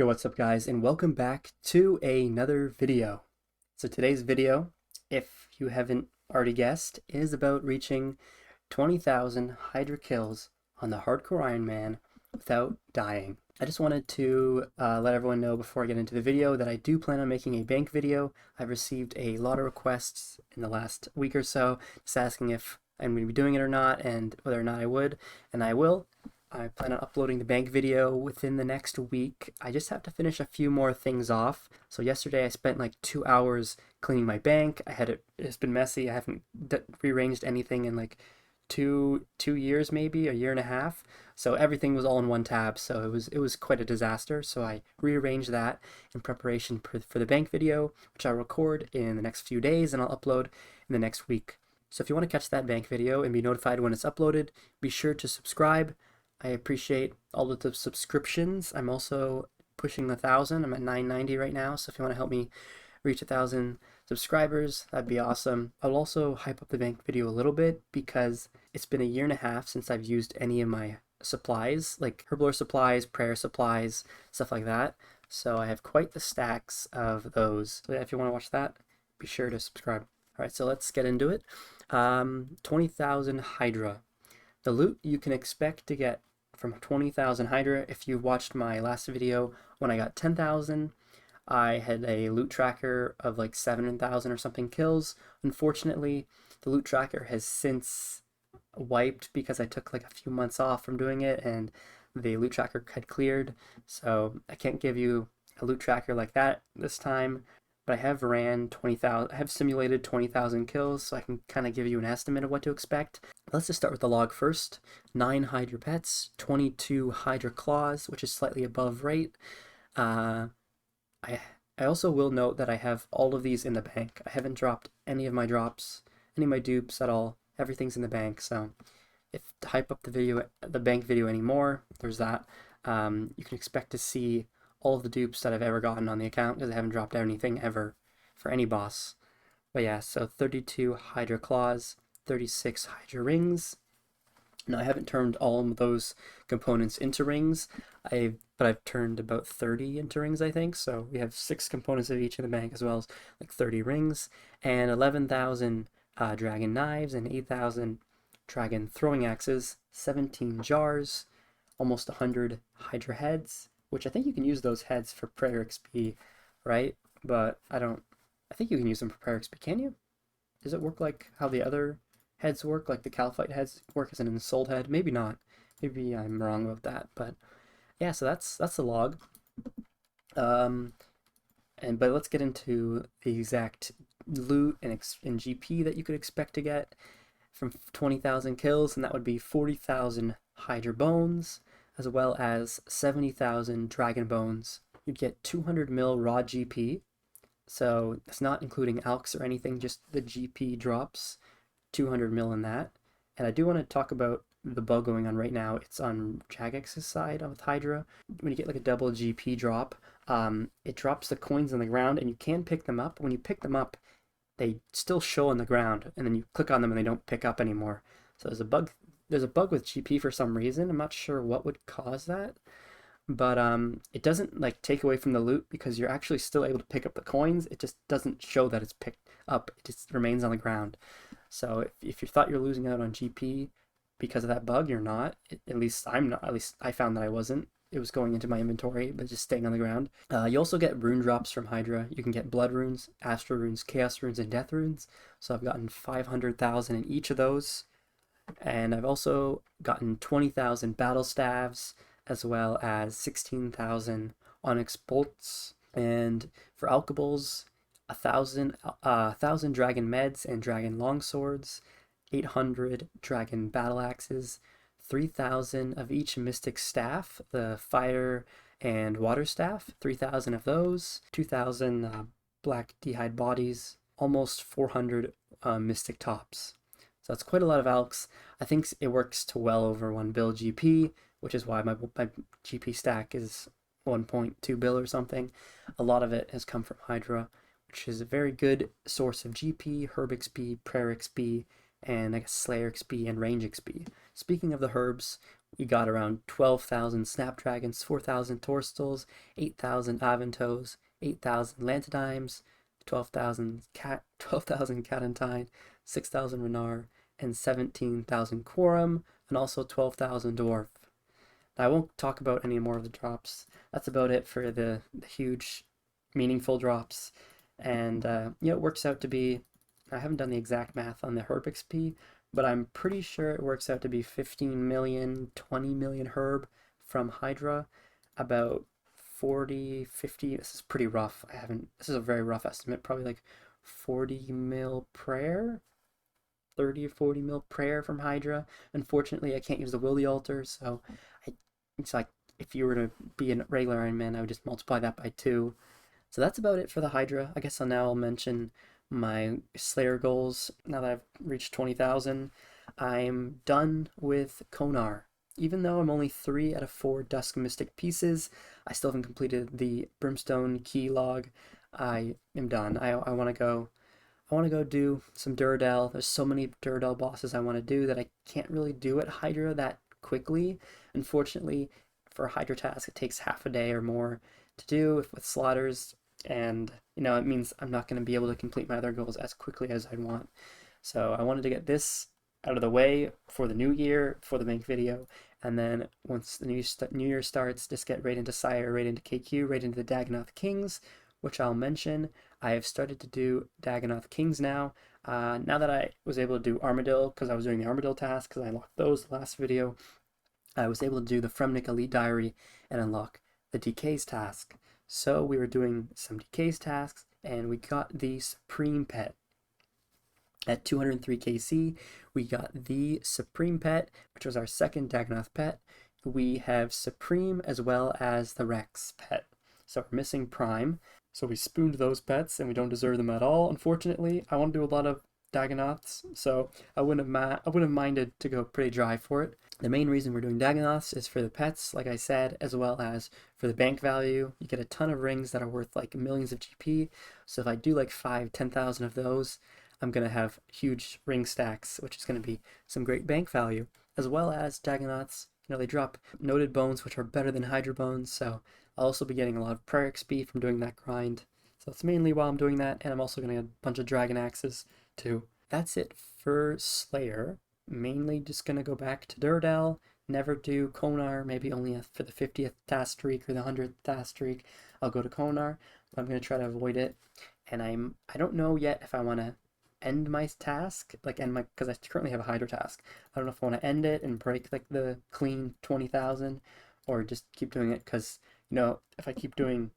Yo, what's up guys, and welcome back to another video. So today's video, if you haven't already guessed, is about reaching 20,000 Hydra kills on the hardcore Ironman without dying. I just wanted to let everyone know before I get into the video that I do plan on making a bank video. I've received a lot of requests in the last week or so, just asking if I'm going to be doing it or not, and whether or not I would, and I will. I plan on uploading the bank video within the next week. I just have to finish a few more things off. So yesterday I spent like 2 hours cleaning my bank. It's been messy. I haven't rearranged anything in like two years, maybe a year and a half. So everything was all in one tab. So it was quite a disaster. So I rearranged that in preparation for the bank video, which I'll record in the next few days and I'll upload in the next week. So if you want to catch that bank video and be notified when it's uploaded, be sure to subscribe. I appreciate all of the subscriptions. I'm also pushing 1,000. I'm at 990 right now, so if you want to help me reach 1,000 subscribers, that'd be awesome. I'll also hype up the bank video a little bit because it's been a year and a half since I've used any of my supplies, like herblore supplies, prayer supplies, stuff like that. So I have quite the stacks of those. So yeah, if you want to watch that, be sure to subscribe. All right, so let's get into it. 20,000 Hydra. The loot you can expect to get from 20,000 Hydra. If you watched my last video when I got 10,000, I had a loot tracker of like 7,000 or something kills. Unfortunately, the loot tracker has since wiped because I took like a few months off from doing it and the loot tracker had cleared. So I can't give you a loot tracker like that this time, but I have ran 20,000, I have simulated 20,000 kills, so I can kind of give you an estimate of what to expect. Let's just start with the log first. 9 Hydra pets, 22 Hydra claws, which is slightly above rate. I also will note that I have all of these in the bank. I haven't dropped any of my drops, any of my dupes at all. Everything's in the bank, so if to hype up the bank video anymore, there's that. You can expect to see all of the dupes that I've ever gotten on the account because I haven't dropped anything ever for any boss. But yeah, so 32 Hydra claws, 36 Hydra rings. Now I haven't turned all of those components into rings, but I've turned about 30 into rings, I think. So we have 6 components of each in the bank as well as like 30 rings, and 11,000 dragon knives and 8,000 dragon throwing axes, 17 jars, almost 100 Hydra heads, which I think you can use those heads for prayer XP, right? But I think you can use them for prayer XP, can you? Does it work like how the other heads work, like the Calphite heads work as an ensouled head? Maybe not. Maybe I'm wrong about that, but yeah, so that's the log. But let's get into the exact loot and GP that you could expect to get from 20,000 kills, and that would be 40,000 Hydra bones, as well as 70,000 dragon bones. You'd get 200 mil raw GP, so it's not including alks or anything, just the GP drops, 200 mil in that. And I do want to talk about the bug going on right now. It's on Jagex's side with Hydra. When you get like a double GP drop, it drops the coins on the ground and you can pick them up. When you pick them up, they still show on the ground, and then you click on them and they don't pick up anymore. So there's a bug with GP for some reason. I'm not sure what would cause that, but it doesn't like take away from the loot because you're actually still able to pick up the coins. It just doesn't show that it's picked up. It just remains on the ground. So if you thought you're losing out on GP because of that bug, you're not. At least I'm not. At least I found that I wasn't. It was going into my inventory, but just staying on the ground. You also get rune drops from Hydra. You can get blood runes, astral runes, chaos runes, and death runes. So I've gotten 500,000 in each of those. And I've also gotten 20,000 battle staves, as well as 16,000 onyx bolts. And for alkables, 1,000 dragon meds and dragon longswords, 800 dragon battle axes, 3,000 of each mystic staff, the fire and water staff, 3,000 of those, 2,000 black d'hide bodies, almost 400 mystic tops. So that's quite a lot of alks. I think it works to well over 1 bill GP, which is why my GP stack is 1.2 bill or something. A lot of it has come from Hydra, which is a very good source of GP, herb XP, prayer XP, and I guess Slayer XP and Range XP. Speaking of the herbs, We got around 12,000 Snapdragons, 4,000 Torstals, 8,000 Aventos, 8,000 Lantidimes, 12,000 Catentine, 6,000 Renar, and 17,000 Quorum, and also 12,000 Dwarf. Now, I won't talk about any more of the drops. That's about it for the huge, meaningful drops. And, it works out to be, I haven't done the exact math on the herb XP, but I'm pretty sure it works out to be 15 million, 20 million herb from Hydra, about 40, 50, this is pretty rough. This is a very rough estimate, probably like 40 mil prayer, 30 or 40 mil prayer from Hydra. Unfortunately, I can't use the Will the Altar, so it's like if you were to be a regular Ironman, I would just multiply that by 2. So that's about it for the Hydra. I guess I'll mention my Slayer goals. Now that I've reached 20,000, I'm done with Konar. Even though I'm only 3 out of 4 Dusk Mystic pieces, I still haven't completed the Brimstone key log. I am done. I want to go do some Duradel. There's so many Duradel bosses I want to do that I can't really do at Hydra that quickly. Unfortunately, for a Hydra task, it takes half a day or more to do with slaughters, and it means I'm not going to be able to complete my other goals as quickly as I want. So I wanted to get this out of the way for the new year, for the main video, and then once the new year starts, just get right into Sire, right into KQ, right into the Dagannoth Kings, which I'll mention. I have started to do Dagannoth Kings now. Now that I was able to do Armadillo, because I was doing the Armadillo task, because I unlocked those last video, I was able to do the Fremnik Elite Diary and unlock the DK's task. So we were doing some DK's tasks, and we got the Supreme Pet. At 203 KC, we got the Supreme Pet, which was our second Dagannoth pet. We have Supreme as well as the Rex pet. So we're missing Prime. So we spooned those pets, and we don't deserve them at all, unfortunately. I want to do a lot of Dagannoths, so I wouldn't have minded to go pretty dry for it. The main reason we're doing Dagannoths is for the pets, like I said, as well as for the bank value. You get a ton of rings that are worth like millions of GP, so if I do like 10,000 of those, I'm going to have huge ring stacks, which is going to be some great bank value, as well as Dagannoths. They drop noted bones, which are better than Hydra bones, so I'll also be getting a lot of prayer XP from doing that grind. So that's mainly why I'm doing that, and I'm also going to get a bunch of dragon axes too. That's it for Slayer. Mainly just going to go back to Duradel, never do Konar, maybe only for the 50th task streak or the 100th task streak. I'll go to Konar, but I'm going to try to avoid it. And I don't know yet if I want to end my task, because I currently have a Hydra task. I don't know if I want to end it and break like the clean 20,000 or just keep doing it, because if I keep doing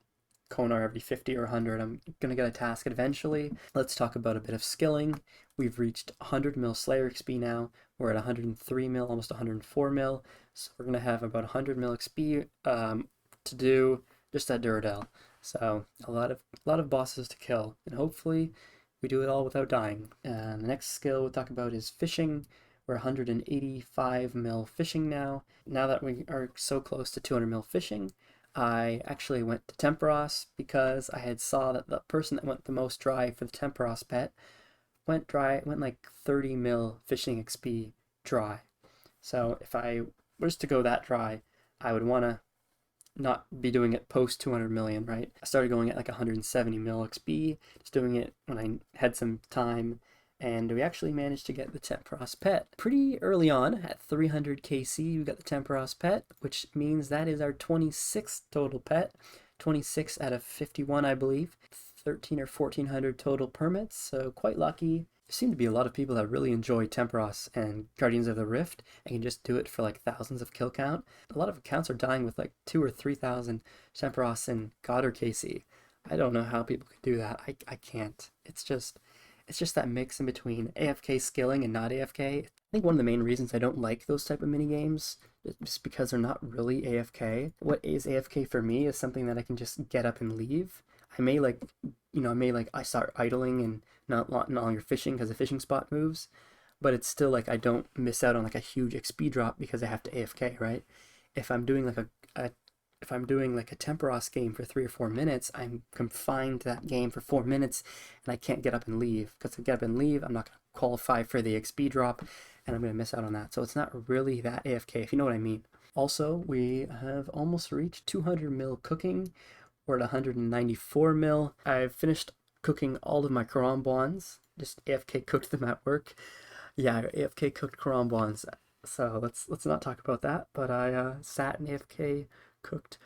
Konar every 50 or 100, I'm gonna get a task eventually. Let's talk about a bit of skilling. We've reached 100 mil Slayer XP now. We're at 103 mil, almost 104 mil. So we're gonna have about 100 mil XP to do just at Duradel. So a lot of bosses to kill, and hopefully we do it all without dying. The next skill we'll talk about is fishing. We're 185 mil fishing now. Now that we are so close to 200 mil fishing, I actually went to Temperos because I had saw that the person that went the most dry for the Temperos pet went like 30 mil fishing XP dry. So if I was to go that dry, I would want to not be doing it post 200 million, right? I started going at like 170 mil XP, just doing it when I had some time, and we actually managed to get the Temperos pet pretty early on. At 300 KC, we got the Temperos pet, which means that is our 26th total pet, 26 out of 51, I believe, 13 or 1400 total permits, so quite lucky. There seem to be a lot of people that really enjoy Temperos and Guardians of the Rift and can just do it for like thousands of kill count. A lot of accounts are dying with like 2,000 or 3,000 Temperos and Hydra KC. I don't know how people can do that. I can't. It's just that mix in between AFK skilling and not AFK. I think one of the main reasons I don't like those type of mini games is just because they're not really AFK. What is AFK for me is something that I can just get up and leave. I start idling and not longer fishing because the fishing spot moves, but it's still like I don't miss out on like a huge XP drop because I have to AFK, right? If I'm doing like a Temperos game for 3 or 4 minutes, I'm confined to that game for 4 minutes, and I can't get up and leave, because if I get up and leave, I'm not going to qualify for the XP drop, and I'm going to miss out on that. So it's not really that AFK, if you know what I mean. Also, we have almost reached 200 mil cooking. We're at 194 mil. I've finished cooking all of my karambwans, just AFK cooked them at work. Yeah, AFK cooked karambwans. So let's not talk about that. But I sat and AFK cooked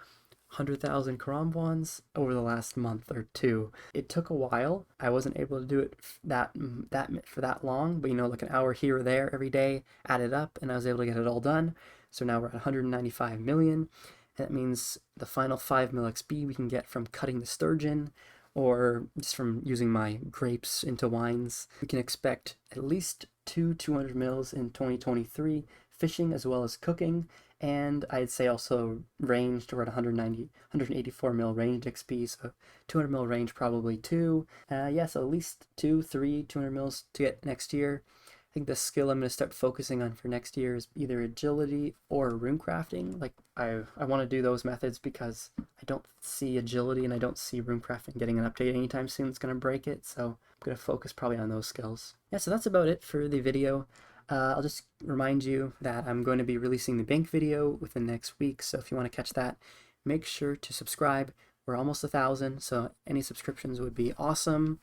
100,000 karambwans over the last month or two. It took a while. I wasn't able to do it for that long, but like an hour here or there every day added up, and I was able to get it all done. So now we're at 195 million. And that means the final 5 mil XP we can get from cutting the sturgeon, or just from using my grapes into wines. We can expect at least 200 mils in 2023, fishing as well as cooking, and I'd say also ranged, we're at 184 mil ranged XP, so 200 mil range probably too. Yeah, so at least 200 mils to get next year. I think the skill I'm going to start focusing on for next year is either agility or rune crafting. Like I want to do those methods because I don't see agility and I don't see rune crafting getting an update anytime soon that's going to break it. So I'm going to focus probably on those skills. Yeah, so that's about it for the video. I'll just remind you that I'm going to be releasing the bank video within the next week. So if you want to catch that, make sure to subscribe. We're almost 1,000, so any subscriptions would be awesome.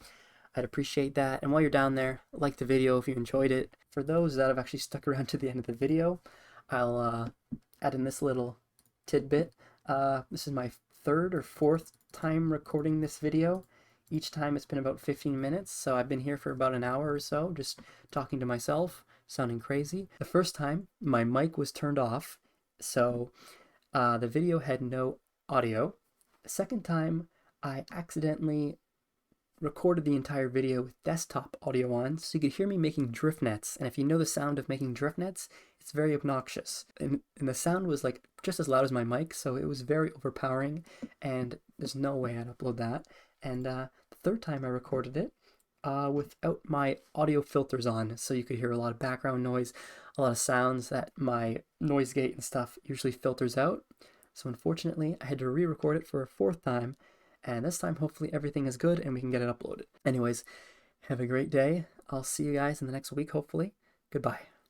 I'd appreciate that. And while you're down there, like the video if you enjoyed it. For those that have actually stuck around to the end of the video, I'll add in this little tidbit. This is my third or fourth time recording this video. Each time it's been about 15 minutes, so I've been here for about an hour or so, just talking to myself, sounding crazy. The first time, my mic was turned off, so the video had no audio. The second time, I accidentally recorded the entire video with desktop audio on, so you could hear me making drift nets. And if you know the sound of making drift nets, it's very obnoxious. And the sound was like just as loud as my mic, so it was very overpowering, and there's no way I'd upload that. And the third time I recorded it without my audio filters on, so you could hear a lot of background noise, a lot of sounds that my noise gate and stuff usually filters out. So unfortunately, I had to re-record it for a fourth time, and this time hopefully everything is good and we can get it uploaded. Anyways, have a great day. I'll see you guys in the next week, hopefully. Goodbye.